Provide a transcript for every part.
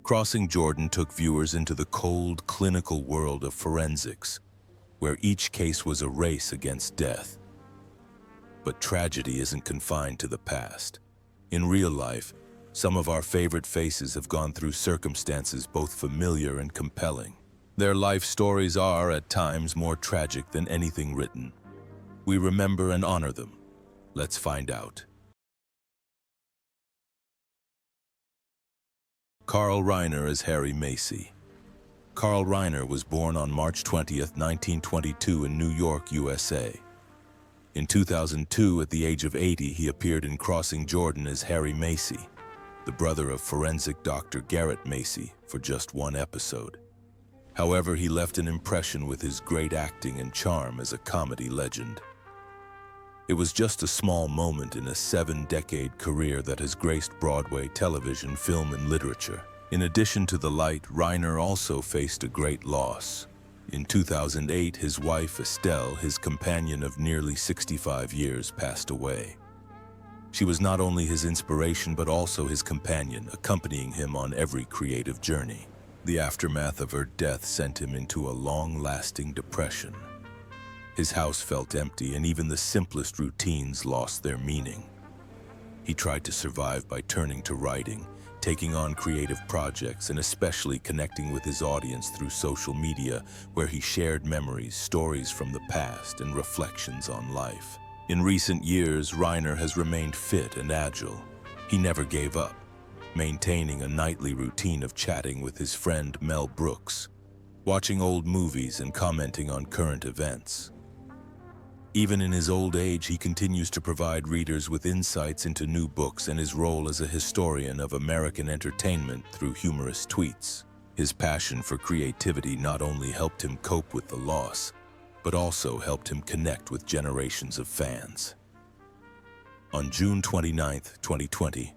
Crossing Jordan took viewers into the cold, clinical world of forensics, where each case was a race against death. But tragedy isn't confined to the past. In real life, some of our favorite faces have gone through circumstances both familiar and compelling. Their life stories are, at times, more tragic than anything written. We remember and honor them. Let's find out. Carl Reiner as Harry Macy. Carl Reiner was born on March 20, 1922 in New York, USA. In 2002, at the age of 80, he appeared in Crossing Jordan as Harry Macy, the brother of forensic Dr. Garrett Macy, for just one episode. However, he left an impression with his great acting and charm as a comedy legend. It was just a small moment in a 7-decade career that has graced Broadway, television, film, and literature. In addition to the light, Reiner also faced a great loss. In 2008, his wife, Estelle, his companion of nearly 65 years, passed away. She was not only his inspiration but also his companion, accompanying him on every creative journey. The aftermath of her death sent him into a long-lasting depression. His house felt empty, and even the simplest routines lost their meaning. He tried to survive by turning to writing, taking on creative projects, and especially connecting with his audience through social media, where he shared memories, stories from the past, and reflections on life. In recent years, Reiner has remained fit and agile. He never gave up, maintaining a nightly routine of chatting with his friend Mel Brooks, watching old movies, and commenting on current events. Even in his old age, he continues to provide readers with insights into new books and his role as a historian of American entertainment through humorous tweets. His passion for creativity not only helped him cope with the loss, but also helped him connect with generations of fans. On June 29, 2020,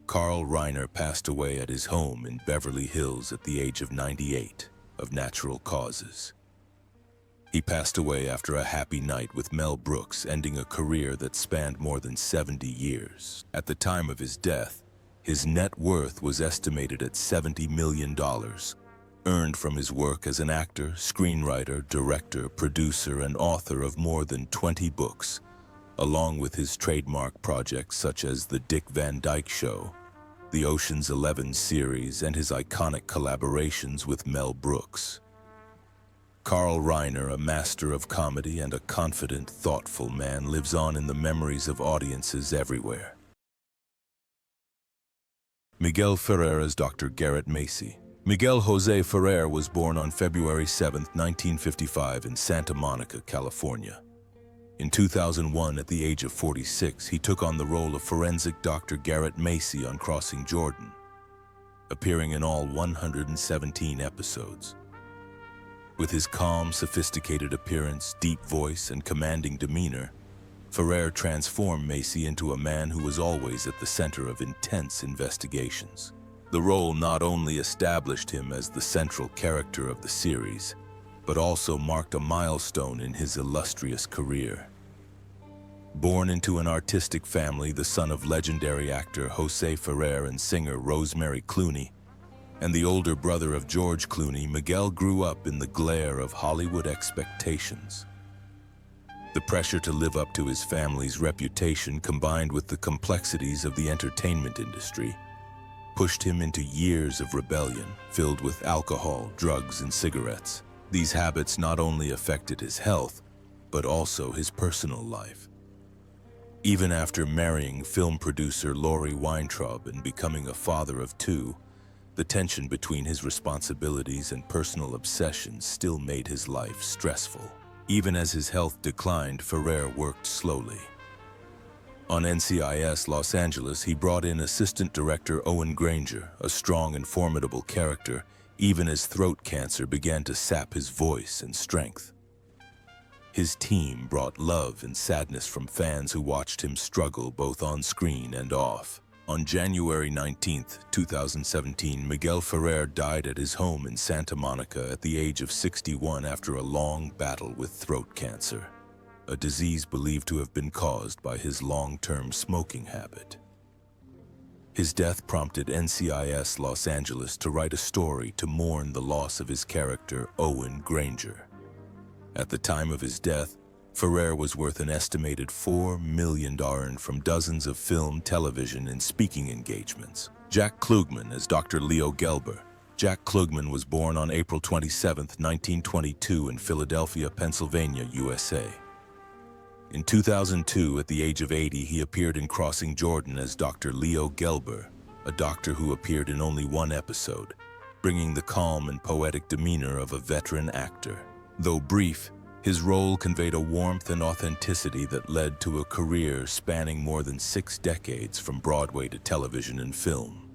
Carl Reiner passed away at his home in Beverly Hills at the age of 98 of natural causes. He passed away after a happy night with Mel Brooks, ending a career that spanned more than 70 years. At the time of his death, his net worth was estimated at $70 million, earned from his work as an actor, screenwriter, director, producer, and author of more than 20 books, along with his trademark projects such as The Dick Van Dyke Show, the Ocean's 11 series, and his iconic collaborations with Mel Brooks. Carl Reiner, a master of comedy and a confident, thoughtful man, lives on in the memories of audiences everywhere. Miguel Ferrer as Dr. Garrett Macy. Miguel Jose Ferrer was born on February 7, 1955 in Santa Monica, California. In 2001, at the age of 46, he took on the role of forensic Dr. Garrett Macy on Crossing Jordan, appearing in all 117 episodes. With his calm, sophisticated appearance, deep voice, and commanding demeanor, Ferrer transformed Macy into a man who was always at the center of intense investigations. The role not only established him as the central character of the series, but also marked a milestone in his illustrious career. Born into an artistic family, the son of legendary actor Jose Ferrer and singer Rosemary Clooney, and the older brother of George Clooney, Miguel grew up in the glare of Hollywood expectations. The pressure to live up to his family's reputation, combined with the complexities of the entertainment industry, pushed him into years of rebellion, filled with alcohol, drugs, and cigarettes. These habits not only affected his health, but also his personal life. Even after marrying film producer Laurie Weintraub and becoming a father of two, the tension between his responsibilities and personal obsessions still made his life stressful. Even as his health declined, Ferrer worked slowly. On NCIS Los Angeles, he brought in assistant director Owen Granger, a strong and formidable character, even as throat cancer began to sap his voice and strength. His team brought love and sadness from fans who watched him struggle both on screen and off. On January 19, 2017, Miguel Ferrer died at his home in Santa Monica at the age of 61 after a long battle with throat cancer, a disease believed to have been caused by his long-term smoking habit. His death prompted NCIS Los Angeles to write a story to mourn the loss of his character, Owen Granger. At the time of his death, Ferrer was worth an estimated $4 million from dozens of film, television, and speaking engagements. Jack Klugman as Dr. Leo Gelber. Jack Klugman was born on April 27, 1922 in Philadelphia, Pennsylvania, USA. In 2002, at the age of 80, he appeared in Crossing Jordan as Dr. Leo Gelber, a doctor who appeared in only one episode, bringing the calm and poetic demeanor of a veteran actor. Though brief, his role conveyed a warmth and authenticity that led to a career spanning more than 6 decades from Broadway to television and film.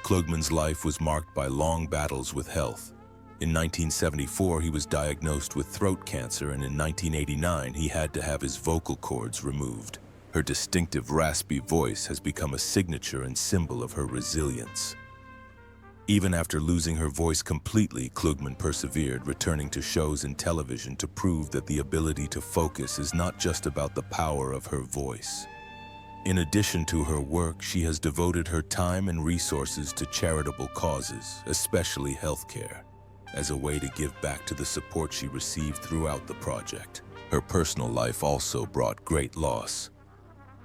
Klugman's life was marked by long battles with health. In 1974, he was diagnosed with throat cancer, and in 1989, he had to have his vocal cords removed. Her distinctive raspy voice has become a signature and symbol of her resilience. Even after losing her voice completely, Klugman persevered, returning to shows and television to prove that the ability to focus is not just about the power of her voice. In addition to her work, she has devoted her time and resources to charitable causes, especially healthcare, as a way to give back to the support she received throughout the project. Her personal life also brought great loss.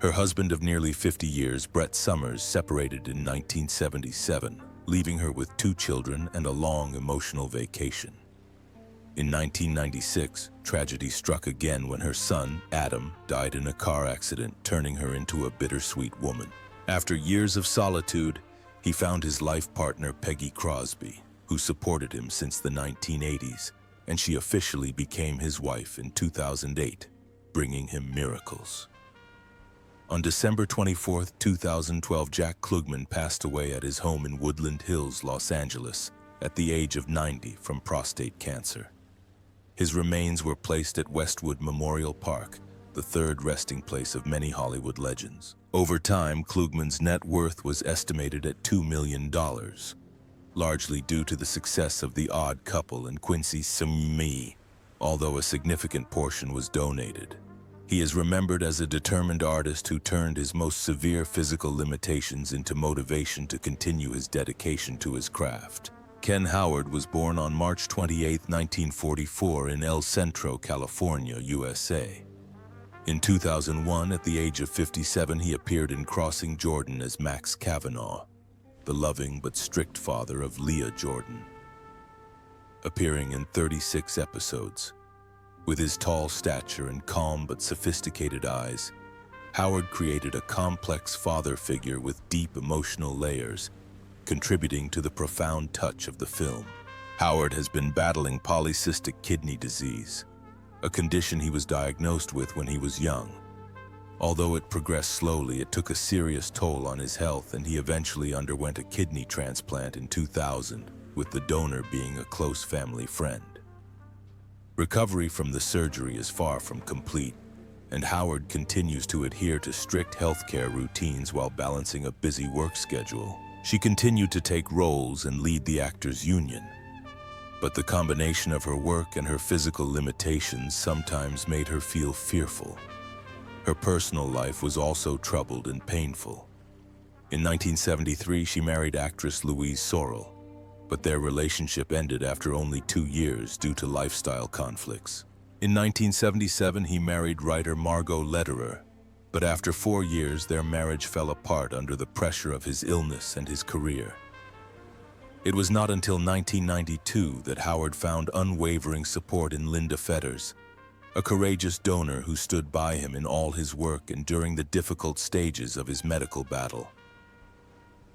Her husband of nearly 50 years, Brett Summers, separated in 1977, leaving her with 2 children and a long emotional vacation. In 1996, tragedy struck again when her son, Adam, died in a car accident, turning her into a bittersweet woman. After years of solitude, he found his life partner, Peggy Crosby, who supported him since the 1980s, and she officially became his wife in 2008, bringing him miracles. On December 24, 2012, Jack Klugman passed away at his home in Woodland Hills, Los Angeles, at the age of 90 from prostate cancer. His remains were placed at Westwood Memorial Park, the third resting place of many Hollywood legends. Over time, Klugman's net worth was estimated at $2 million, largely due to the success of The Odd Couple and Quincy Simi, although a significant portion was donated. He is remembered as a determined artist who turned his most severe physical limitations into motivation to continue his dedication to his craft. Ken Howard was born on March 28, 1944 in El Centro, California, USA. In 2001, at the age of 57, he appeared in Crossing Jordan as Max Kavanaugh, the loving but strict father of Leah Jordan. Appearing in 36 episodes. With his tall stature and calm but sophisticated eyes, Howard created a complex father figure with deep emotional layers, contributing to the profound touch of the film. Howard has been battling polycystic kidney disease, a condition he was diagnosed with when he was young. Although it progressed slowly, it took a serious toll on his health, and he eventually underwent a kidney transplant in 2000, with the donor being a close family friend. Recovery from the surgery is far from complete, and Howard continues to adhere to strict healthcare routines while balancing a busy work schedule. She continued to take roles and lead the actors' union, but the combination of her work and her physical limitations sometimes made her feel fearful. Her personal life was also troubled and painful. In 1973, she married actress Louise Sorrell, but their relationship ended after only 2 years due to lifestyle conflicts. In 1977, he married writer Margot Lederer, but after 4 years, their marriage fell apart under the pressure of his illness and his career. It was not until 1992 that Howard found unwavering support in Linda Fetters, a courageous donor who stood by him in all his work and during the difficult stages of his medical battle.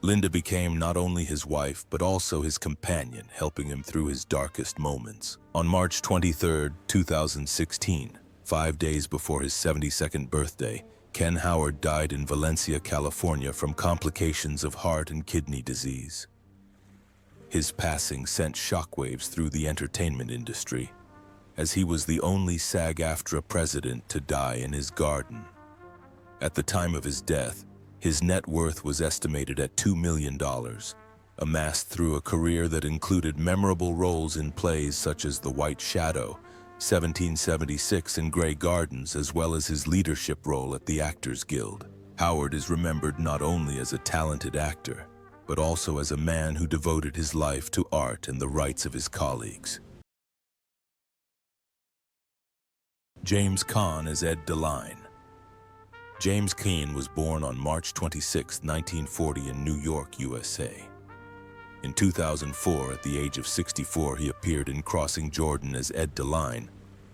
Linda became not only his wife, but also his companion, helping him through his darkest moments. On March 23, 2016, 5 days before his 72nd birthday, Ken Howard died in Valencia, California from complications of heart and kidney disease. His passing sent shockwaves through the entertainment industry, as he was the only SAG-AFTRA president to die in his garden. At the time of his death, his net worth was estimated at $2 million, amassed through a career that included memorable roles in plays such as The White Shadow, 1776, and Grey Gardens, as well as his leadership role at the Actors Guild. Howard is remembered not only as a talented actor, but also as a man who devoted his life to art and the rights of his colleagues. James Caan as Ed DeLine. James Caan was born on March 26, 1940 in New York, USA. In 2004, at the age of 64, he appeared in Crossing Jordan as Ed DeLine,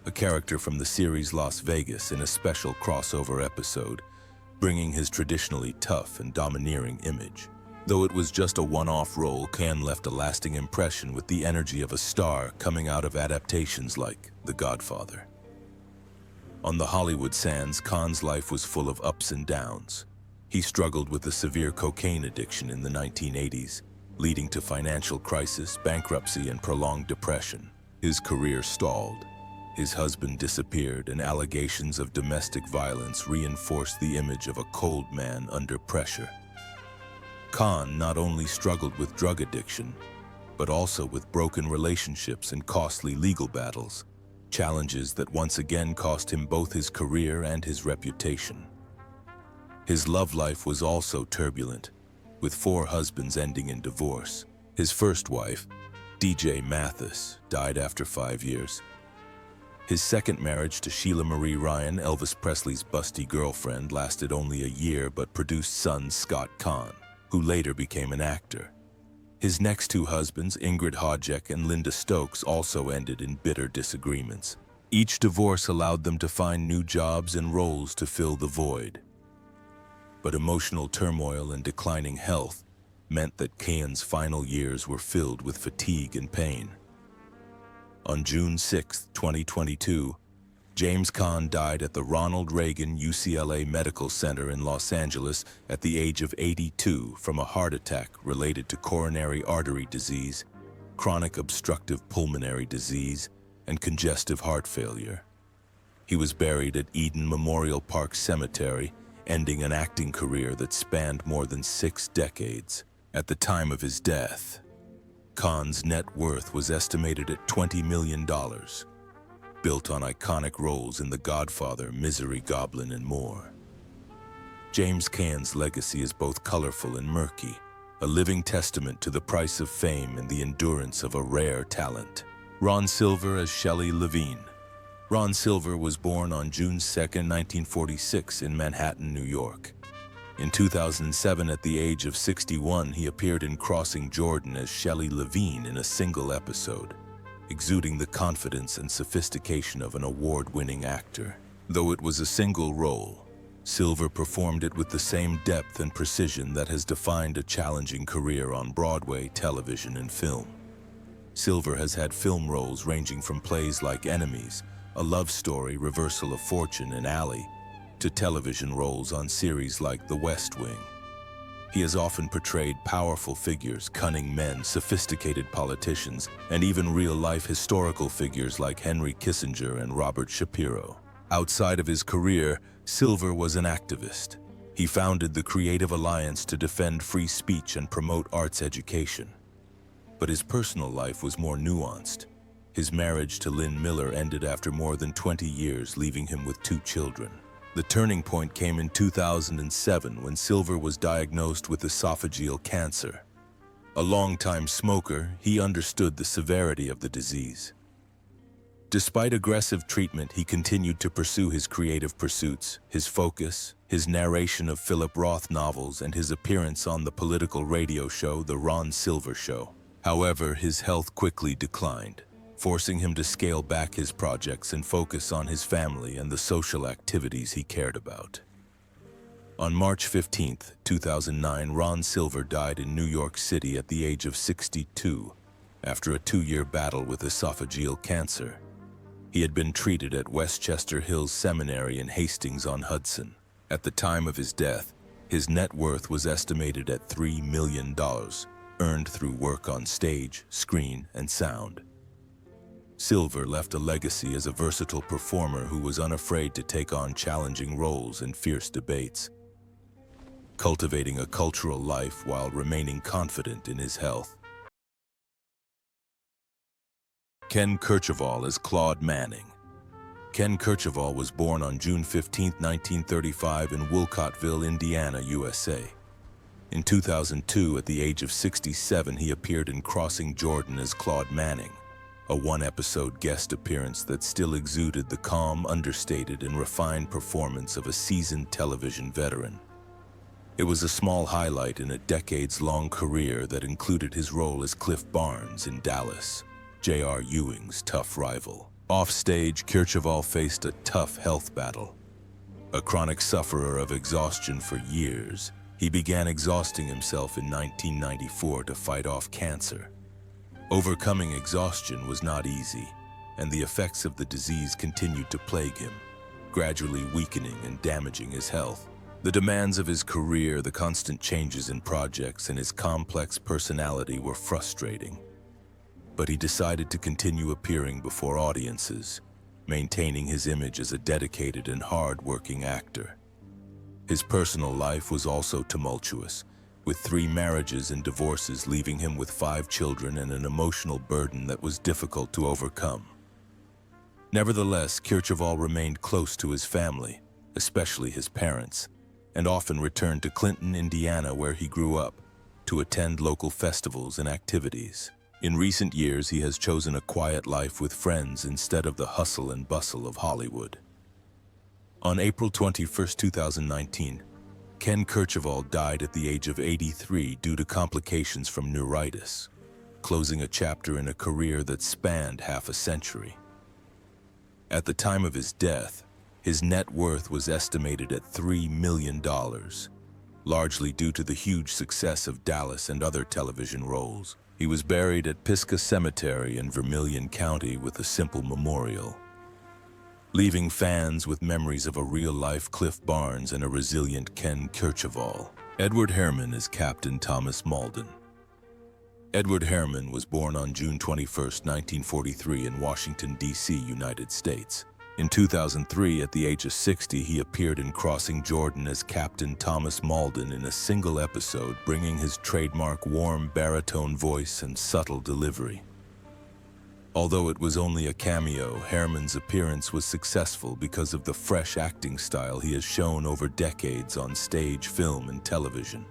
a character from the series Las Vegas in a special crossover episode, bringing his traditionally tough and domineering image. Though it was just a one-off role, Caan left a lasting impression with the energy of a star coming out of adaptations like The Godfather. On the Hollywood sands, Caan's life was full of ups and downs. He struggled with a severe cocaine addiction in the 1980s, leading to financial crisis, bankruptcy, and prolonged depression. His career stalled. His husband disappeared, and allegations of domestic violence reinforced the image of a cold man under pressure. Caan not only struggled with drug addiction, but also with broken relationships and costly legal battles, challenges that once again cost him both his career and his reputation. His love life was also turbulent, with 4 husbands ending in divorce. His first wife, DJ Mathis, died after 5 years. His second marriage to Sheila Marie Ryan, Elvis Presley's busty girlfriend, lasted only a year but produced son Scott Caan, who later became an actor. His next 2 husbands, Ingrid Hodgeck and Linda Stokes, also ended in bitter disagreements. Each divorce allowed them to find new jobs and roles to fill the void. But emotional turmoil and declining health meant that Caan's final years were filled with fatigue and pain. On June 6, 2022, James Caan died at the Ronald Reagan UCLA Medical Center in Los Angeles at the age of 82 from a heart attack related to coronary artery disease, chronic obstructive pulmonary disease, and congestive heart failure. He was buried at Eden Memorial Park Cemetery, ending an acting career that spanned more than 6 decades. At the time of his death, Caan's net worth was estimated at $20 million, built on iconic roles in The Godfather, Misery, Goblin, and more. James Caan's legacy is both colorful and murky, a living testament to the price of fame and the endurance of a rare talent. Ron Silver as Shelley Levine. Ron Silver was born on June 2, 1946 in Manhattan, New York. In 2007, at the age of 61, he appeared in Crossing Jordan as Shelley Levine in a single episode, exuding the confidence and sophistication of an award-winning actor. Though it was a single role, Silver performed it with the same depth and precision that has defined a challenging career on Broadway, television, and film. Silver has had film roles ranging from plays like Enemies, A Love Story, Reversal of Fortune, and Ally, to television roles on series like The West Wing. He has often portrayed powerful figures, cunning men, sophisticated politicians, and even real-life historical figures like Henry Kissinger and Robert Shapiro. Outside of his career, Silver was an activist. He founded the Creative Alliance to defend free speech and promote arts education. But his personal life was more nuanced. His marriage to Lynn Miller ended after more than 20 years, leaving him with 2 children. The turning point came in 2007 when Silver was diagnosed with esophageal cancer. A longtime smoker, he understood the severity of the disease. Despite aggressive treatment, he continued to pursue his creative pursuits, his focus, his narration of Philip Roth novels, and his appearance on the political radio show The Ron Silver Show. However, his health quickly declined, forcing him to scale back his projects and focus on his family and the social activities he cared about. On March 15, 2009, Ron Silver died in New York City at the age of 62 after a 2-year battle with esophageal cancer. He had been treated at Westchester Hills Seminary in Hastings-on-Hudson. At the time of his death, his net worth was estimated at $3 million, earned through work on stage, screen, and sound. Silver left a legacy as a versatile performer who was unafraid to take on challenging roles and fierce debates, cultivating a cultural life while remaining confident in his health. Ken Kercheval as Claude Manning. Ken Kercheval was born on June 15, 1935 in Wolcottville, Indiana, USA. In 2002, at the age of 67, he appeared in Crossing Jordan as Claude Manning, a one-episode guest appearance that still exuded the calm, understated, and refined performance of a seasoned television veteran. It was a small highlight in a decades-long career that included his role as Cliff Barnes in Dallas, J.R. Ewing's tough rival. Offstage, Kercheval faced a tough health battle. A chronic sufferer of exhaustion for years, he began exhausting himself in 1994 to fight off cancer. Overcoming exhaustion was not easy, and the effects of the disease continued to plague him, gradually weakening and damaging his health. The demands of his career, the constant changes in projects, and his complex personality were frustrating. But he decided to continue appearing before audiences, maintaining his image as a dedicated and hard-working actor. His personal life was also tumultuous, with 3 marriages and divorces leaving him with 5 children and an emotional burden that was difficult to overcome. Nevertheless, Kercheval remained close to his family, especially his parents, and often returned to Clinton, Indiana, where he grew up, to attend local festivals and activities. In recent years, he has chosen a quiet life with friends instead of the hustle and bustle of Hollywood. On April 21, 2019, Ken Kercheval died at the age of 83 due to complications from neuritis, closing a chapter in a career that spanned half a century. At the time of his death, his net worth was estimated at $3 million, largely due to the huge success of Dallas and other television roles. He was buried at Pisgah Cemetery in Vermilion County with a simple memorial, leaving fans with memories of a real-life Cliff Barnes and a resilient Ken Kercheval. Edward Herrmann is Captain Thomas Mauldin. Edward Herrmann was born on June 21, 1943 in Washington, D.C., United States. In 2003, at the age of 60, he appeared in Crossing Jordan as Captain Thomas Mauldin in a single episode, bringing his trademark warm baritone voice and subtle delivery. Although it was only a cameo, Herrmann's appearance was successful because of the fresh acting style he has shown over decades on stage, film, and television.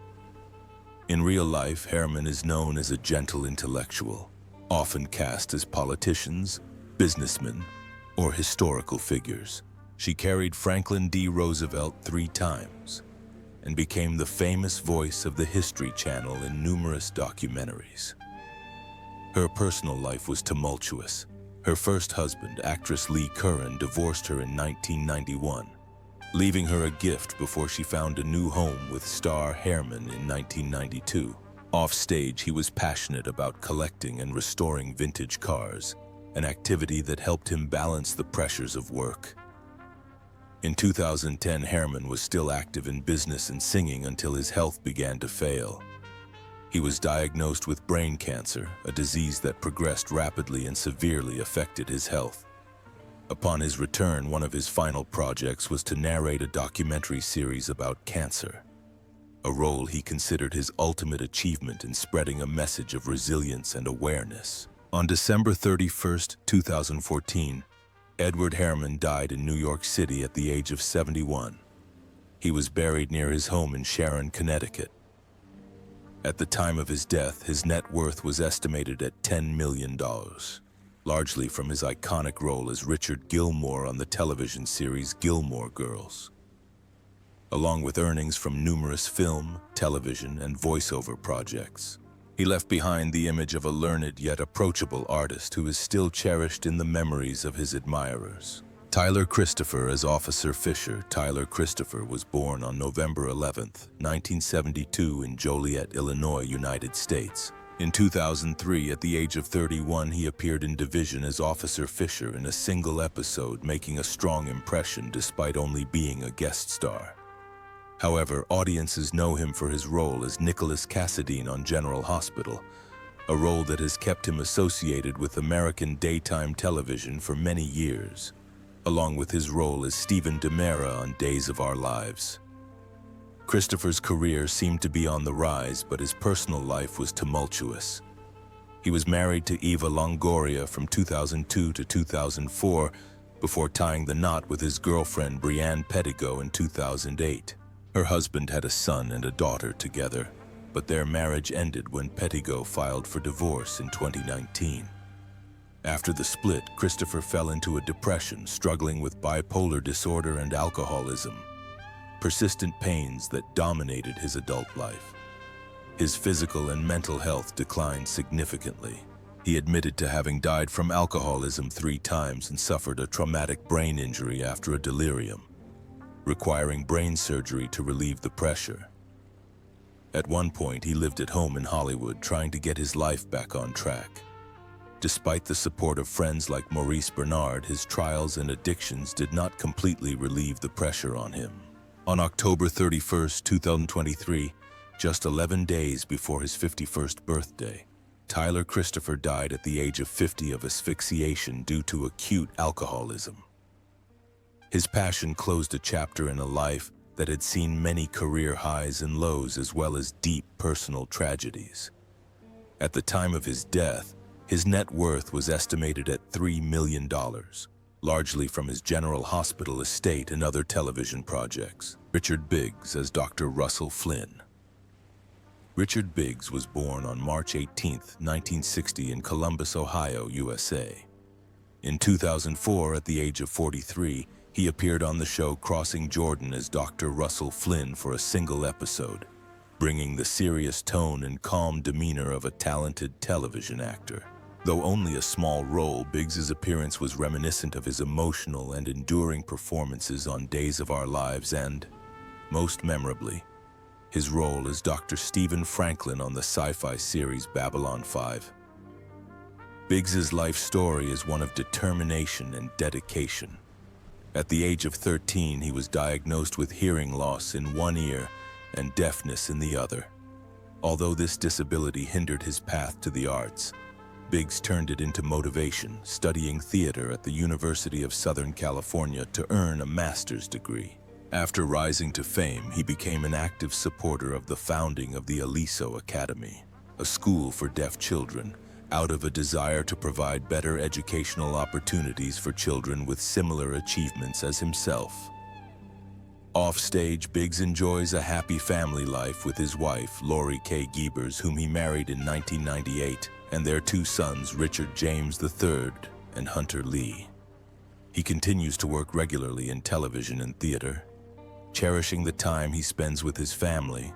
In real life, Herrmann is known as a gentle intellectual, often cast as politicians, businessmen, or historical figures. She carried Franklin D. Roosevelt 3 times and became the famous voice of the History Channel in numerous documentaries. Her personal life was tumultuous. Her first husband, actress Lee Curran, divorced her in 1991, leaving her a gift before she found a new home with star Herrmann in 1992. Offstage, he was passionate about collecting and restoring vintage cars, an activity that helped him balance the pressures of work. In 2010, Herrmann was still active in business and singing until his health began to fail. He was diagnosed with brain cancer, a disease that progressed rapidly and severely affected his health. Upon his return, one of his final projects was to narrate a documentary series about cancer, a role he considered his ultimate achievement in spreading a message of resilience and awareness. On December 31, 2014, Edward Herrmann died in New York City at the age of 71. He was buried near his home in Sharon, Connecticut. At the time of his death, his net worth was estimated at $10 million, largely from his iconic role as Richard Gilmore on the television series Gilmore Girls, along with earnings from numerous film, television, and voiceover projects. He left behind the image of a learned yet approachable artist who is still cherished in the memories of his admirers. Tyler Christopher as Officer Fisher. Tyler Christopher was born on November 11, 1972 in Joliet, Illinois, United States. In 2003, at the age of 31, he appeared in Division as Officer Fisher in a single episode, making a strong impression despite only being a guest star. However, audiences know him for his role as Nicholas Cassadine on General Hospital, a role that has kept him associated with American daytime television for many years, along with his role as Stephen DiMera on Days of Our Lives. Christopher's career seemed to be on the rise, but his personal life was tumultuous. He was married to Eva Longoria from 2002 to 2004, before tying the knot with his girlfriend Brianne Pettigo in 2008. Her husband had a son and a daughter together, but their marriage ended when Pettigo filed for divorce in 2019. After the split, Christopher fell into a depression, struggling with bipolar disorder and alcoholism, persistent pains that dominated his adult life. His physical and mental health declined significantly. He admitted to having died from alcoholism 3 times and suffered a traumatic brain injury after a delirium, requiring brain surgery to relieve the pressure. At one point, he lived at home in Hollywood, trying to get his life back on track. Despite the support of friends like Maurice Bernard, his trials and addictions did not completely relieve the pressure on him. On October 31, 2023, just 11 days before his 51st birthday, Tyler Christopher died at the age of 50 of asphyxiation due to acute alcoholism. His passion closed a chapter in a life that had seen many career highs and lows as well as deep personal tragedies. At the time of his death, his net worth was estimated at $3 million, largely from his General Hospital estate and other television projects. Richard Biggs as Dr. Russell Flynn. Richard Biggs was born on March 18, 1960 in Columbus, Ohio, USA. In 2004, at the age of 43, he appeared on the show Crossing Jordan as Dr. Russell Flynn for a single episode, bringing the serious tone and calm demeanor of a talented television actor. Though only a small role, Biggs's appearance was reminiscent of his emotional and enduring performances on Days of Our Lives and, most memorably, his role as Dr. Stephen Franklin on the sci-fi series Babylon 5. Biggs's life story is one of determination and dedication. At the age of 13, he was diagnosed with hearing loss in one ear and deafness in the other. Although this disability hindered his path to the arts, Biggs turned it into motivation, studying theater at the University of Southern California to earn a master's degree. After rising to fame, he became an active supporter of the founding of the Aliso Academy, a school for deaf children, out of a desire to provide better educational opportunities for children with similar achievements as himself. Offstage, Biggs enjoys a happy family life with his wife, Lori K. Giebers, whom he married in 1998, and their 2 sons, Richard James III and Hunter Lee. He continues to work regularly in television and theater, cherishing the time he spends with his family,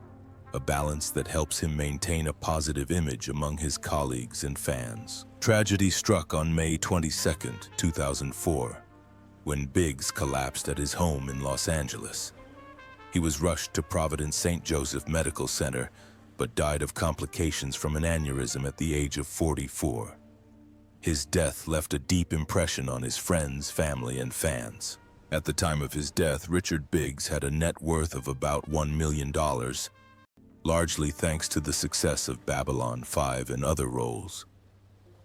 a balance that helps him maintain a positive image among his colleagues and fans. Tragedy struck on May 22, 2004, when Biggs collapsed at his home in Los Angeles. He was rushed to Providence St. Joseph Medical Center, but died of complications from an aneurysm at the age of 44. His death left a deep impression on his friends, family, and fans. At the time of his death, Richard Biggs had a net worth of about $1 million, largely thanks to the success of Babylon 5 and other roles.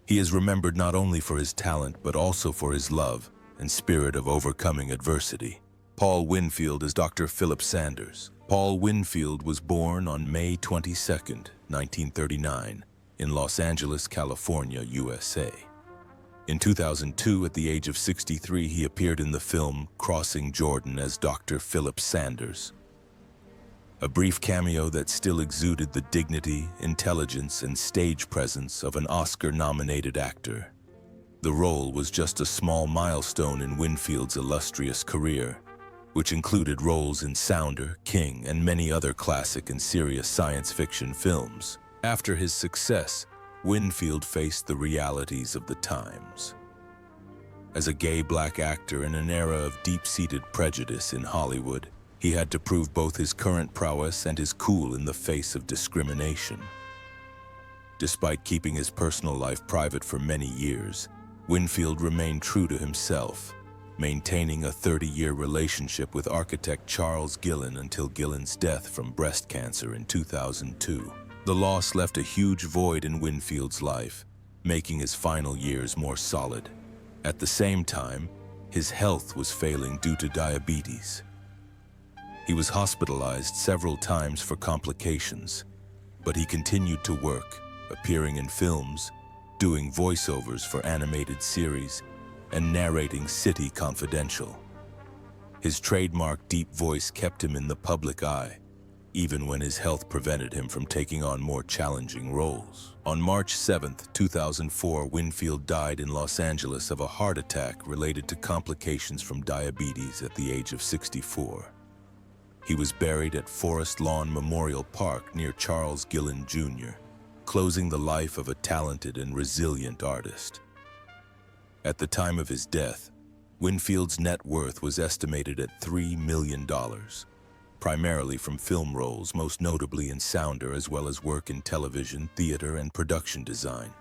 He is remembered not only for his talent, but also for his love and spirit of overcoming adversity. Paul Winfield as Dr. Philip Sanders. Paul Winfield was born on May 22, 1939, in Los Angeles, California, USA. In 2002, at the age of 63, he appeared in the film Crossing Jordan as Dr. Philip Sanders, a brief cameo that still exuded the dignity, intelligence, and stage presence of an Oscar-nominated actor. The role was just a small milestone in Winfield's illustrious career, which included roles in Sounder, King, and many other classic and serious science fiction films. After his success, Winfield faced the realities of the times. As a gay black actor in an era of deep-seated prejudice in Hollywood, he had to prove both his current prowess and his cool in the face of discrimination. Despite keeping his personal life private for many years, Winfield remained true to himself, maintaining a 30-year relationship with architect Charles Gillen until Gillen's death from breast cancer in 2002. The loss left a huge void in Winfield's life, making his final years more solid. At the same time, his health was failing due to diabetes. He was hospitalized several times for complications, but he continued to work, appearing in films, doing voiceovers for animated series, and narrating City Confidential. His trademark deep voice kept him in the public eye, even when his health prevented him from taking on more challenging roles. On March 7, 2004, Winfield died in Los Angeles of a heart attack related to complications from diabetes at the age of 64. He was buried at Forest Lawn Memorial Park near Charles Gillen Jr., closing the life of a talented and resilient artist. At the time of his death, Winfield's net worth was estimated at $3 million, primarily from film roles, most notably in Sounder, as well as work in television, theater, and production design.